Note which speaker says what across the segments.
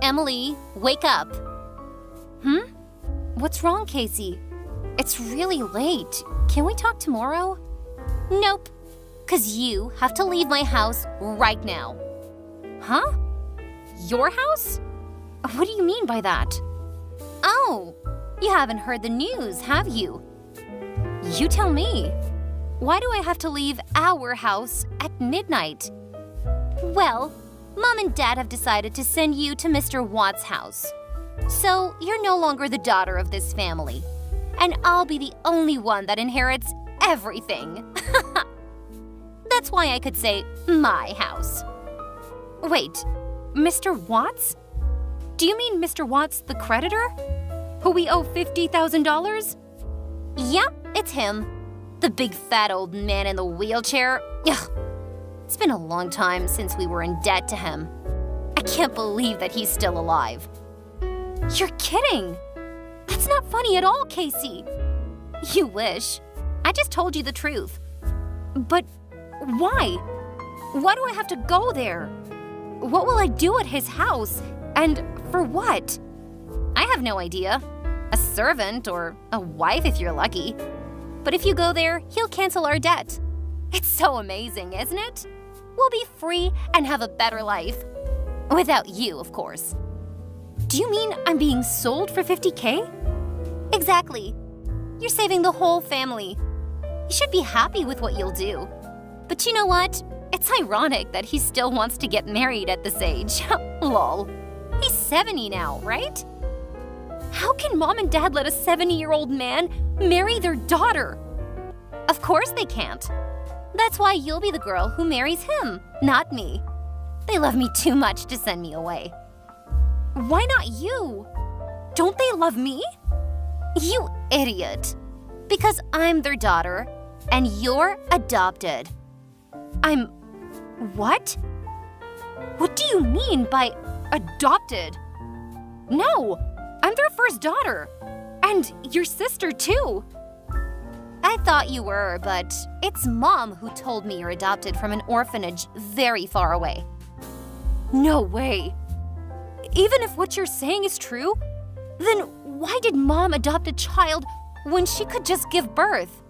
Speaker 1: Emily, wake up. What's wrong, Casey? It's really late. Can we talk tomorrow? Nope, 'cause you have to leave my house right now. Huh? Your house? What do you mean by that? Oh, you haven't heard the news, have you? You tell me. Why do I have to leave our house at midnight? Well, Mom and Dad have decided to send you to Mr. Watt's house. So you're no longer the daughter of this family. And I'll be the only one that inherits everything. That's why I could say my house. Wait, Mr. Watts? Do you mean Mr. Watts the creditor? Who we owe $50,000? Yep, it's him. The big fat old man in the wheelchair. Ugh. It's been a long time since we were in debt to him. I can't believe that he's still alive. You're kidding! That's not funny at all, Casey. You wish. I just told you the truth. But why? Why do I have to go there? What will I do at his house? And for what? I have no idea. A servant or a wife if you're lucky. But if you go there, he'll cancel our debt. It's so amazing, isn't it? We'll be free and have a better life. Without you, of course. Do you mean I'm being sold for $50K? Exactly. You're saving the whole family. You should be happy with what you'll do. But you know what? It's ironic that he still wants to get married at this age. Lol. He's 70 now, right? How can Mom and Dad let a 70-year-old man marry their daughter? Of course they can't. That's why you'll be the girl who marries him, not me. They love me too much to send me away. Why not you? Don't they love me? You idiot. Because I'm their daughter, and you're adopted. I'm… what? What do you mean by adopted? No, I'm their first daughter. And your sister, too. I thought you were, but it's Mom who told me you're adopted from an orphanage very far away. No way. Even if what you're saying is true, then why did Mom adopt a child when she could just give birth?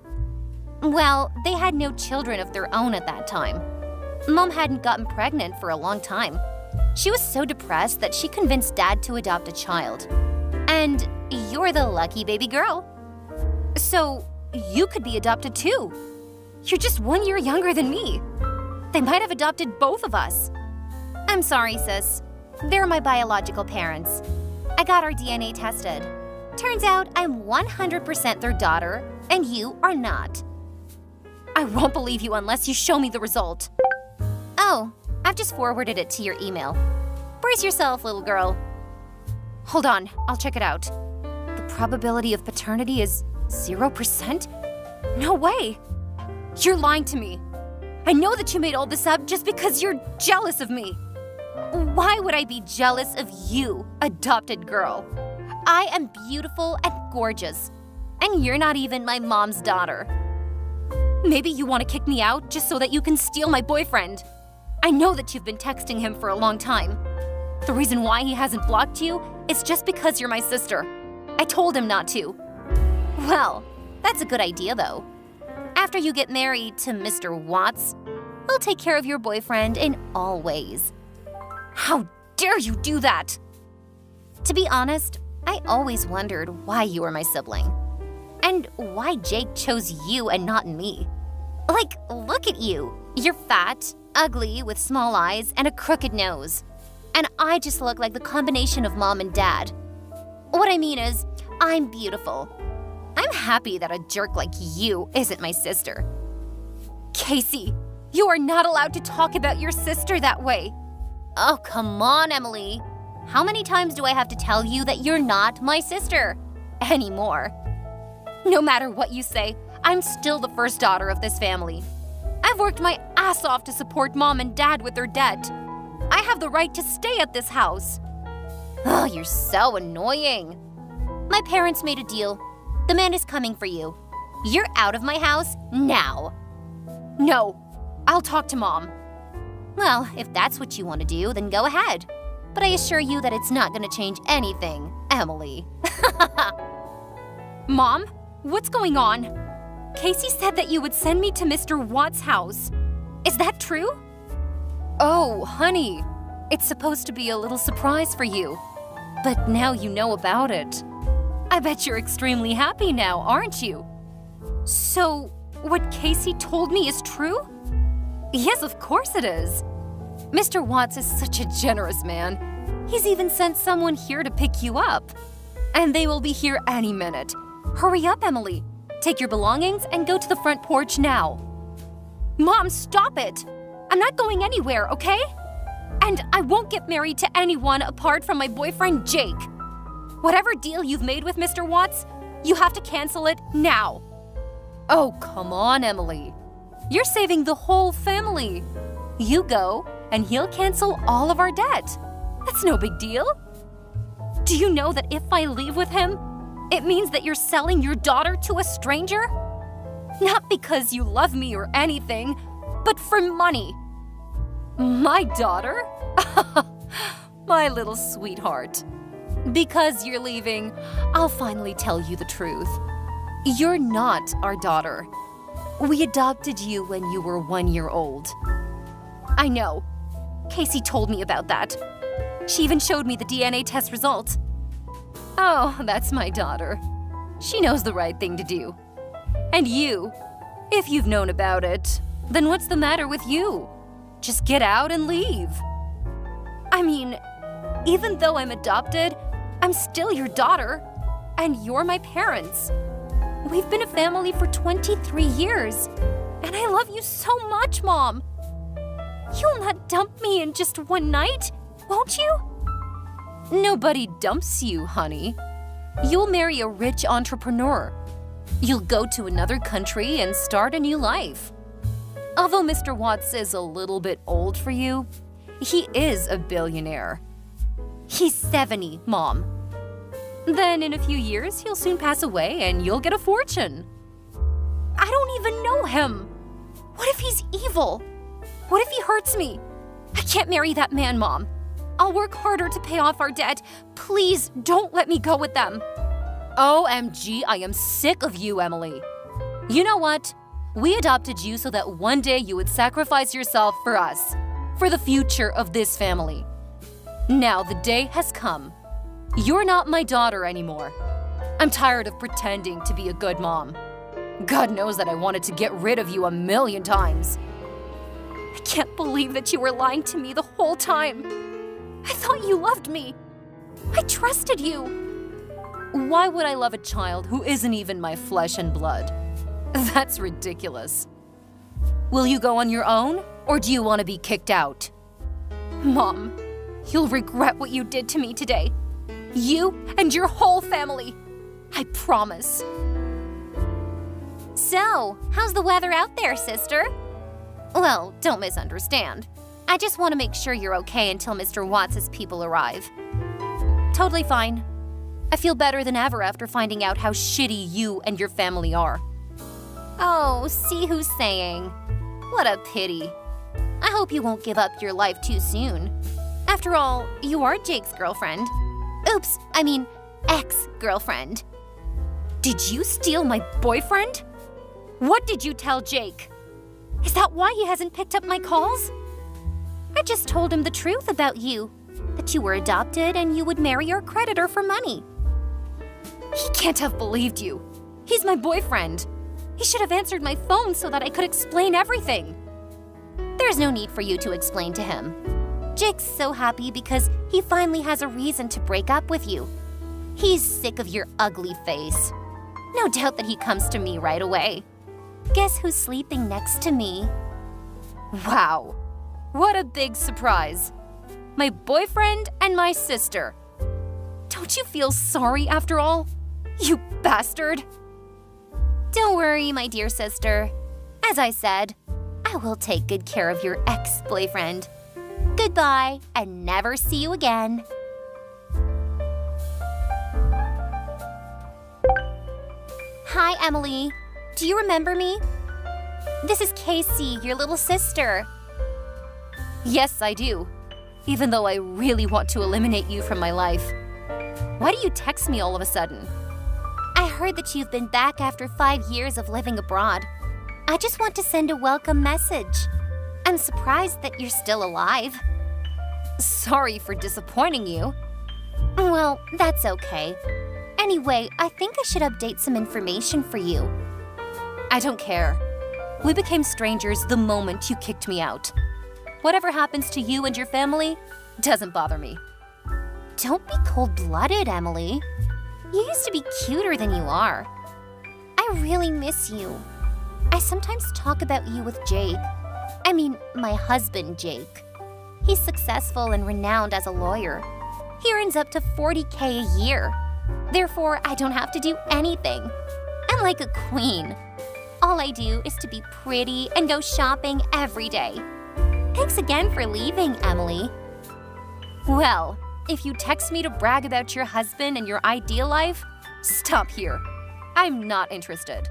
Speaker 1: Well, they had no children of their own at that time. Mom hadn't gotten pregnant for a long time. She was so depressed that she convinced Dad to adopt a child. And you're the lucky baby girl. So you could be adopted too. You're just 1 year younger than me. They might have adopted both of us. I'm sorry, sis. They're my biological parents. I got our DNA tested. Turns out I'm 100% their daughter, and you are not. I won't believe you unless you show me the result. Oh, I've just forwarded it to your email. Brace yourself, little girl. Hold on, I'll check it out. The probability of paternity is 0%? No way! You're lying to me. I know that you made all this up just because you're jealous of me. Why would I be jealous of you, adopted girl? I am beautiful and gorgeous, and you're not even my mom's daughter. Maybe you want to kick me out just so that you can steal my boyfriend. I know that you've been texting him for a long time. The reason why he hasn't blocked you is just because you're my sister. I told him not to. Well, that's a good idea, though. After you get married to Mr. Watts, I'll take care of your boyfriend in all ways. How dare you do that? To be honest, I always wondered why you were my sibling. And why Jake chose you and not me. Like, look at you. You're fat, ugly, with small eyes, and a crooked nose. And I just look like the combination of Mom and Dad. What I mean is, I'm beautiful. I'm happy that a jerk like you isn't my sister. Casey, you are not allowed to talk about your sister that way. Oh, come on, Emily. How many times do I have to tell you that you're not my sister? Anymore. No matter what you say, I'm still the first daughter of this family. I've worked my ass off to support Mom and Dad with their debt. I have the right to stay at this house. Oh, you're so annoying. My parents made a deal. The man is coming for you. You're out of my house now. No, I'll talk to Mom. Well, if that's what you want to do, then go ahead. but I assure you that it's not gonna change anything, Emily.
Speaker 2: Mom, what's going on? Casey said that you would send me to Mr. Watt's house. Is that true?
Speaker 1: Oh, honey, it's supposed to be a little surprise for you. But now you know about it. I bet you're extremely happy now, aren't you?
Speaker 2: So, what Casey told me is true?
Speaker 1: Yes, of course it is. Mr. Watts is such a generous man. He's even sent someone here to pick you up. And they will be here any minute. Hurry up, Emily. Take your belongings and go to the front porch now.
Speaker 2: Mom, stop it! I'm not going anywhere, okay? And I won't get married to anyone apart from my boyfriend, Jake. Whatever deal you've made with Mr. Watts, you have to cancel it now.
Speaker 1: Oh, come on, Emily. You're saving the whole family. You go, and he'll cancel all of our debt. That's no big deal.
Speaker 2: Do you know that if I leave with him, it means that you're selling your daughter to a stranger? Not because you love me or anything, but for money.
Speaker 1: My daughter? My little sweetheart. Because you're leaving, I'll finally tell you the truth. You're not our daughter. We adopted you when you were 1 year old.
Speaker 2: I know. Casey told me about that. She even showed me the DNA test result.
Speaker 1: Oh, that's my daughter. She knows the right thing to do. And you, if you've known about it, then what's the matter with you? Just get out and leave.
Speaker 2: I mean, even though I'm adopted, I'm still your daughter, and you're my parents. We've been a family for 23 years, and I love you so much, Mom. You'll not dump me in just one night, won't you?
Speaker 1: Nobody dumps you, honey. You'll marry a rich entrepreneur. You'll go to another country and start a new life. Although Mr. Watts is a little bit old for you, he is a billionaire.
Speaker 2: He's 70, Mom.
Speaker 1: Then in a few years, he'll soon pass away and you'll get a fortune.
Speaker 2: I don't even know him. What if he's evil? What if he hurts me? I can't marry that man, Mom. I'll work harder to pay off our debt. Please don't let me go with them.
Speaker 1: OMG, I am sick of you, Emily. You know what? We adopted you so that one day you would sacrifice yourself for us, for the future of this family. Now the day has come. You're not my daughter anymore. I'm tired of pretending to be a good mom. God knows that I wanted to get rid of you 1,000,000 times.
Speaker 2: I can't believe that you were lying to me the whole time. I thought you loved me. I trusted you.
Speaker 1: Why would I love a child who isn't even my flesh and blood? That's ridiculous. Will you go on your own, or do you want to be kicked out?
Speaker 2: Mom, you'll regret what you did to me today. You and your whole family. I promise.
Speaker 1: So, how's the weather out there, sister? Well, don't misunderstand. I just want to make sure you're okay until Mr. Watts' people arrive. Totally fine. I feel better than ever after finding out how shitty you and your family are. Oh, see who's saying. What a pity. I hope you won't give up your life too soon. After all, you are Jake's girlfriend. Oops, I mean, ex-girlfriend.
Speaker 2: Did you steal my boyfriend? What did you tell Jake? Is that why he hasn't picked up my calls?
Speaker 1: I just told him the truth about you. That you were adopted and you would marry your creditor for money.
Speaker 2: He can't have believed you. He's my boyfriend. He should have answered my phone so that I could explain everything.
Speaker 1: There's no need for you to explain to him. Jake's so happy because he finally has a reason to break up with you. He's sick of your ugly face. No doubt that he comes to me right away. Guess who's sleeping next to me?
Speaker 2: Wow, what a big surprise. My boyfriend and my sister. Don't you feel sorry after all? You bastard.
Speaker 1: Don't worry, my dear sister. As I said, I will take good care of your ex-boyfriend. Goodbye, and never see you again. Hi, Emily. Do you remember me? This is Casey, your little sister.
Speaker 2: Yes, I do. even though I really want to eliminate you from my life. Why do you text me all of a sudden?
Speaker 1: I heard that you've been back after 5 years of living abroad. I just want to send a welcome message. I'm surprised that you're still alive.
Speaker 2: Sorry for disappointing you.
Speaker 1: Well, that's okay. Anyway, I think I should update some information for you.
Speaker 2: I don't care. We became strangers the moment you kicked me out. Whatever happens to you and your family doesn't bother me.
Speaker 1: Don't be cold-blooded, Emily. You used to be cuter than you are. I really miss you. I sometimes talk about you with Jake. I mean, my husband, Jake. He's successful and renowned as a lawyer. He earns up to $40K a year. Therefore, I don't have to do anything. I'm like a queen. All I do is to be pretty and go shopping every day. Thanks again for leaving, Emily.
Speaker 2: Well, if you text me to brag about your husband and your ideal life, stop here. I'm not interested.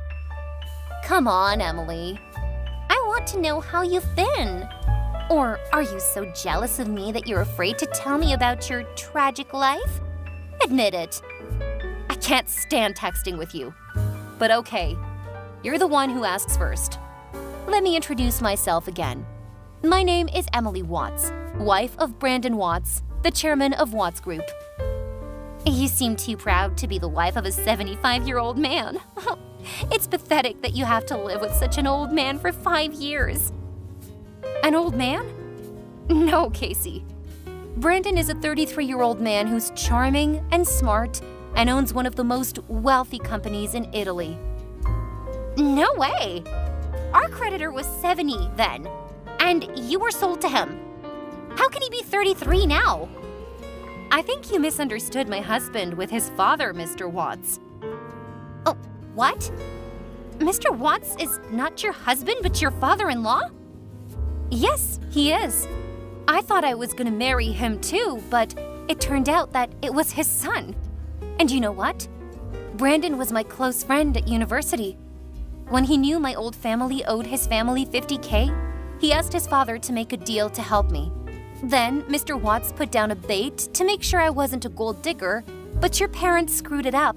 Speaker 1: Come on, Emily. I want to know how you've been. Or are you so jealous of me that you're afraid to tell me about your tragic life? Admit it.
Speaker 2: I can't stand texting with you. But okay, you're the one who asks first. Let me introduce myself again. My name is Emily Watts, wife of Brandon Watts, the chairman of Watts Group.
Speaker 1: You seem too proud to be the wife of a 75-year-old man. It's pathetic that you have to live with such an old man for 5 years.
Speaker 2: An old man? No, Casey. Brandon is a 33-year-old man who's charming and smart and owns one of the most wealthy companies in Italy.
Speaker 1: No way! Our creditor was 70 then, and you were sold to him. How can he be 33 now?
Speaker 2: I think you misunderstood my husband with his father, Mr. Watts.
Speaker 1: Oh, what? Mr. Watts is not your husband, but your father-in-law?
Speaker 2: Yes, he is. I thought I was gonna marry him too, but it turned out that it was his son. And you know what? Brandon was my close friend at university. When he knew my old family owed his family $50K, he asked his father to make a deal to help me. Then Mr. Watts put down a bait to make sure I wasn't a gold digger, but your parents screwed it up,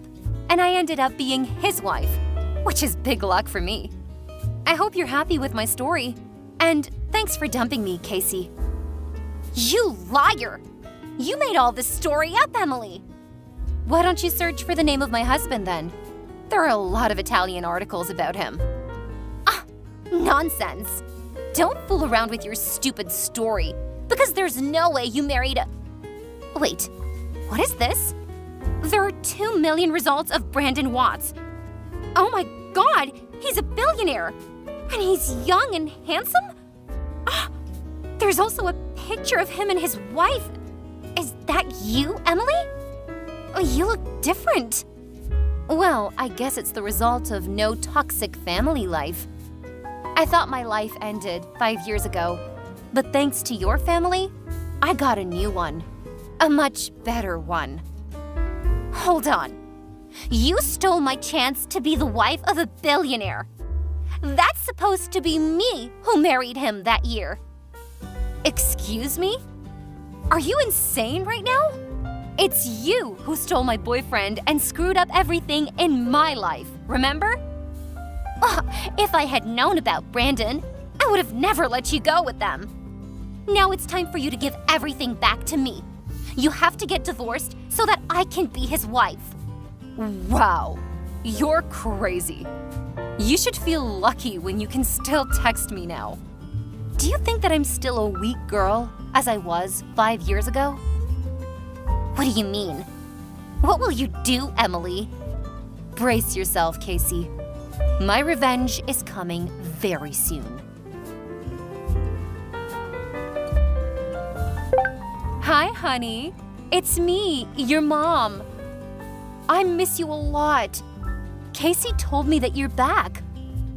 Speaker 2: and I ended up being his wife, which is big luck for me. I hope you're happy with my story, and thanks for dumping me, Casey.
Speaker 1: You liar! You made all this story up, Emily!
Speaker 2: Why don't you search for the name of my husband then? There are a lot of Italian articles about him.
Speaker 1: Ah, nonsense! Don't fool around with your stupid story, because there's no way you married a… Wait, what is this? There are 2 million results of Brandon Watts. Oh my God, he's a billionaire! And he's young and handsome? Ah, there's also a picture of him and his wife. Is that you, Emily? Oh, you look different.
Speaker 2: Well, I guess it's the result of no toxic family life. I thought my life ended 5 years ago, but thanks to your family, I got a new one. A much better one.
Speaker 1: Hold on. You stole my chance to be the wife of a billionaire. That's supposed to be me who married him that year.
Speaker 2: Excuse me? Are you insane right now? It's you who stole my boyfriend and screwed up everything in my life, remember?
Speaker 1: If I had known about Brandon, I would have never let you go with them. Now it's time for you to give everything back to me. You have to get divorced so that I can be his wife.
Speaker 2: Wow, you're crazy. You should feel lucky when you can still text me now. Do you think that I'm still a weak girl, as I was 5 years ago?
Speaker 1: What do you mean? What will you do, Emily?
Speaker 2: Brace yourself, Casey. My revenge is coming very soon. Hi, honey. It's me, your mom. I miss you a lot. Casey told me that you're back.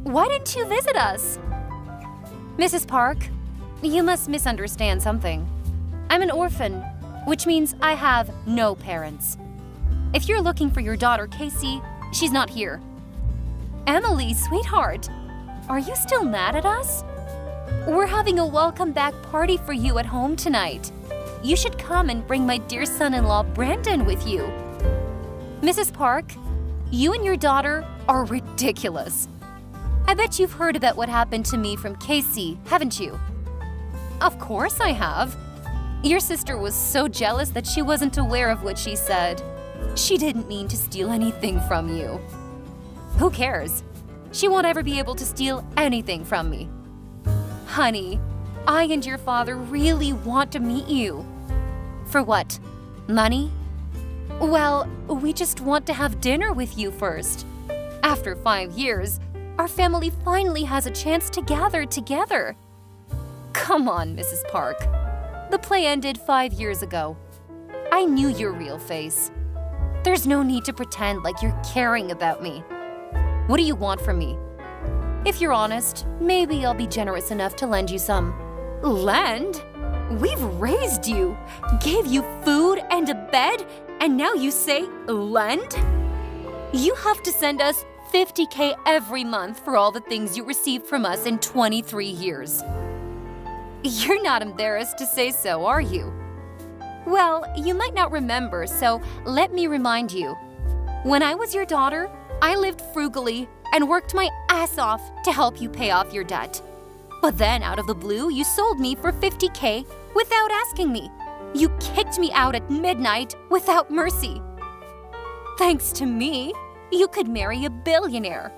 Speaker 2: Why didn't you visit us? Mrs. Park, you must misunderstand something. I'm an orphan, which means I have no parents. If you're looking for your daughter, Casey, she's not here. Emily, sweetheart, are you still mad at us? We're having a welcome back party for you at home tonight. you should come and bring my dear son-in-law Brandon with you. Mrs. Park, you and your daughter are ridiculous. I bet you've heard about what happened to me from Casey, haven't you? Of course I have. Your sister was so jealous that she wasn't aware of what she said. She didn't mean to steal anything from you. Who cares? She won't ever be able to steal anything from me. Honey, I and your father really want to meet you. For what? Money? Well, we just want to have dinner with you first. After 5 years, our family finally has a chance to gather together. Come on, Mrs. Park. The play ended 5 years ago. I knew your real face. There's no need to pretend like you're caring about me. What do you want from me? If you're honest, maybe I'll be generous enough to lend you some. Lend? We've raised you, gave you food and a bed, and now you say lend? You have to send us $50K every month for all the things you received from us in 23 years. You're not embarrassed to say so, are you? Well, you might not remember, so let me remind you. When I was your daughter, I lived frugally and worked my ass off to help you pay off your debt. But then, out of the blue, you sold me for $50K without asking me. You kicked me out at midnight without mercy. Thanks to me, you could marry a billionaire.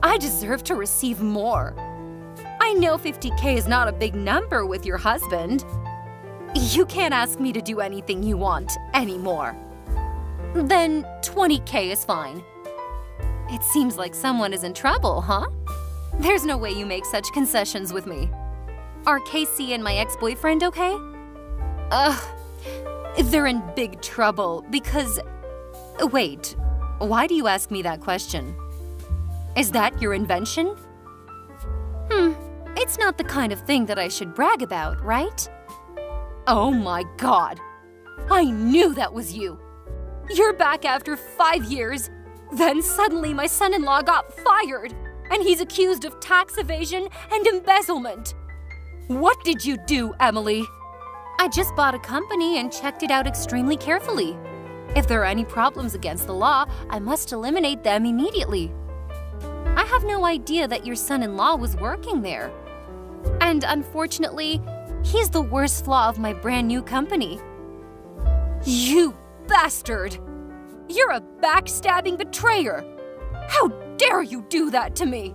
Speaker 2: I deserve to receive more. I know $50K is not a big number with your husband. You can't ask me to do anything you want anymore. Then $20K is fine. It seems like someone is in trouble, huh? There's no way you make such concessions with me. Are Casey and my ex-boyfriend okay? They're in big trouble because… Wait, why do you ask me that question? Is that your invention? It's not the kind of thing that I should brag about, right? Oh my God! I knew that was you! You're back after 5 years, then suddenly my son-in-law got fired, and he's accused of tax evasion and embezzlement. What did you do, Emily? I just bought a company and checked it out extremely carefully. If there are any problems against the law, I must eliminate them immediately. I have no idea that your son-in-law was working there. And unfortunately, he's the worst flaw of my brand new company. You bastard! You're a backstabbing betrayer! How dare you do that to me?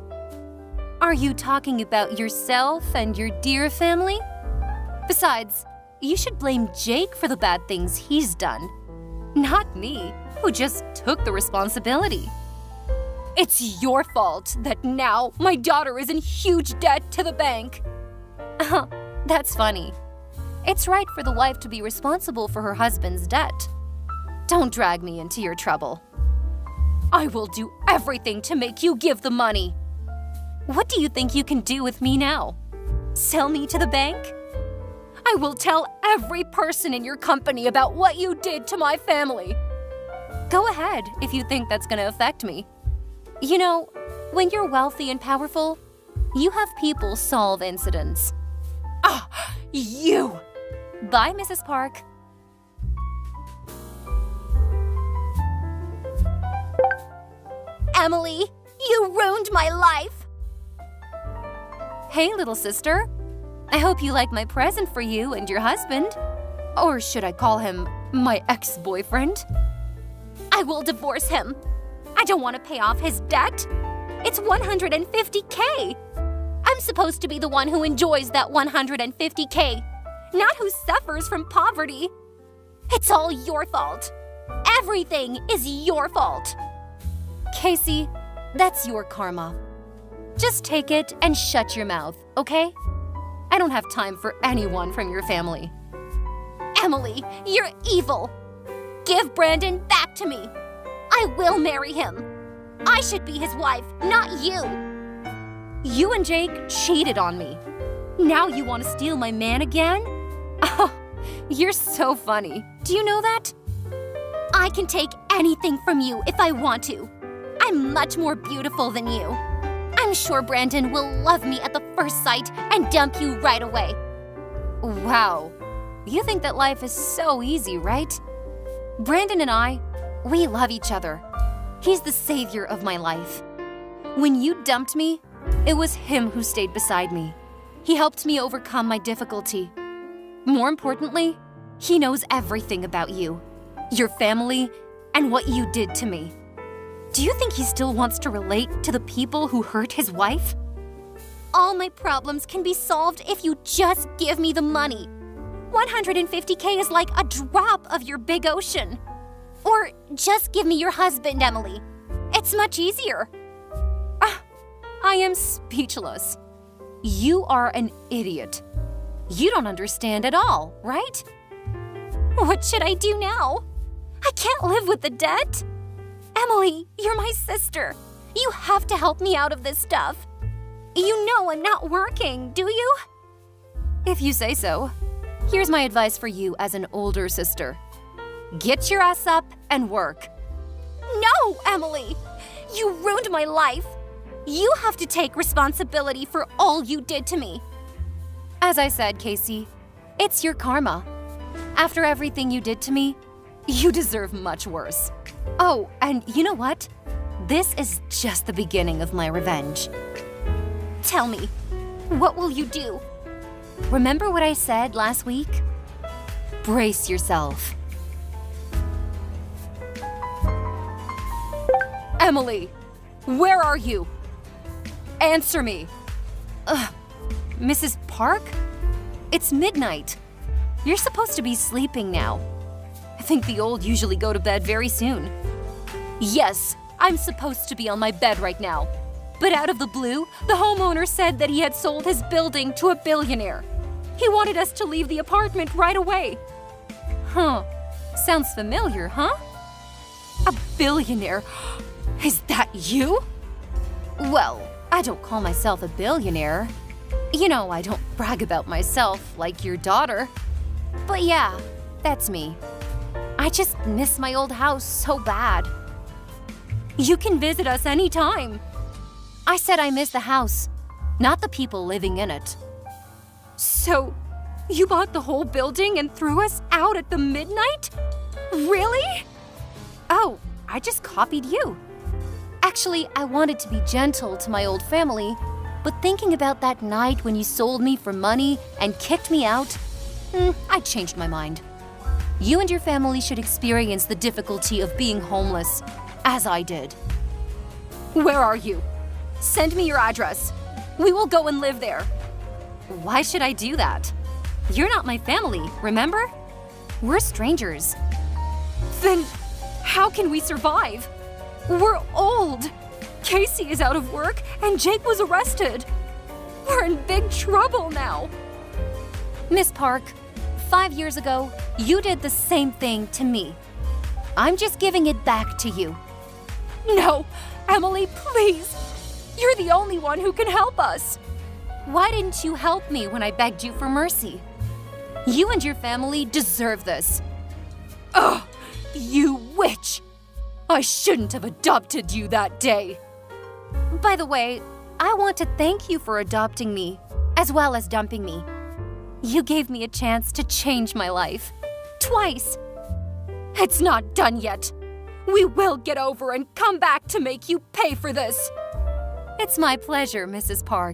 Speaker 2: Are you talking about yourself and your dear family? Besides, you should blame Jake for the bad things he's done, not me, who just took the responsibility. It's your fault that now my daughter is in huge debt to the bank. That's funny. It's right for the wife to be responsible for her husband's debt. Don't drag me into your trouble. I will do everything to make you give the money. What do you think you can do with me now? Sell me to the bank? I will tell every person in your company about what you did to my family. Go ahead if you think that's going to affect me. You know, when you're wealthy and powerful, you have people solve incidents. You! Bye, Mrs. Park. Emily, you ruined my life! Hey, little sister. I hope you like my present for you and your husband. Or should I call him my ex-boyfriend? I will divorce him. I don't want to pay off his debt. It's $150K. I'm supposed to be the one who enjoys that $150K, not who suffers from poverty. It's all your fault. Everything is your fault. Casey, that's your karma. Just take it and shut your mouth, okay? I don't have time for anyone from your family. Emily, you're evil. Give Brandon back to me. I will marry him. I should be his wife, not you. You and Jake cheated on me. Now you want to steal my man again? Oh, you're so funny. Do you know that? I can take anything from you if I want to. I'm much more beautiful than you. I'm sure Brandon will love me at the first sight and dump you right away. Wow. You think that life is so easy, right? Brandon and I, we love each other. He's the savior of my life. When you dumped me, it was him who stayed beside me. He helped me overcome my difficulty. More importantly, he knows everything about you, your family, and what you did to me. Do you think he still wants to relate to the people who hurt his wife?
Speaker 1: All my problems can be solved if you just give me the money. 150K is like a drop of your big ocean. Or just give me your husband, Emily. It's much easier.
Speaker 2: I am speechless. You are an idiot. You don't understand at all, right?
Speaker 1: What should I do now? I can't live with the debt. Emily, you're my sister. You have to help me out of this stuff. You know I'm not working, do you?
Speaker 2: If you say so. Here's my advice for you as an older sister. Get your ass up and work.
Speaker 1: No, Emily! You ruined my life. You have to take responsibility for all you did to me.
Speaker 2: As I said, Casey, it's your karma. After everything you did to me, you deserve much worse. Oh, and you know what? This is just the beginning of my revenge.
Speaker 1: Tell me, what will you do?
Speaker 2: Remember what I said last week? Brace yourself. Emily, where are you? Answer me. Mrs. Park? It's midnight. You're supposed to be sleeping now. I think the old usually go to bed very soon. Yes, I'm supposed to be on my bed right now. But out of the blue, the homeowner said that he had sold his building to a billionaire. He wanted us to leave the apartment right away. Sounds familiar, huh? A billionaire? Is that you? Well, I don't call myself a billionaire. You know, I don't brag about myself like your daughter. But yeah, that's me. I just miss my old house so bad. You can visit us anytime. I said I miss the house, not the people living in it. So, you bought the whole building and threw us out at the midnight? Really? Oh, I just copied you. Actually, I wanted to be gentle to my old family, but thinking about that night when you sold me for money and kicked me out, I changed my mind. You and your family should experience the difficulty of being homeless, as I did. Where are you? Send me your address. We will go and live there. Why should I do that? You're not my family, remember? We're strangers. Then how can we survive? We're old. Casey is out of work and Jake was arrested. We're in big trouble now. Miss Park, 5 years ago, you did the same thing to me. I'm just giving it back to you. No, Emily, please. You're the only one who can help us. Why didn't you help me when I begged you for mercy? You and your family deserve this. Ugh, you witch! I shouldn't have adopted you that day. By the way, I want to thank you for adopting me, as well as dumping me. You gave me a chance to change my life. Twice. It's not done yet. We will get over and come back to make you pay for this. It's my pleasure, Mrs. Park.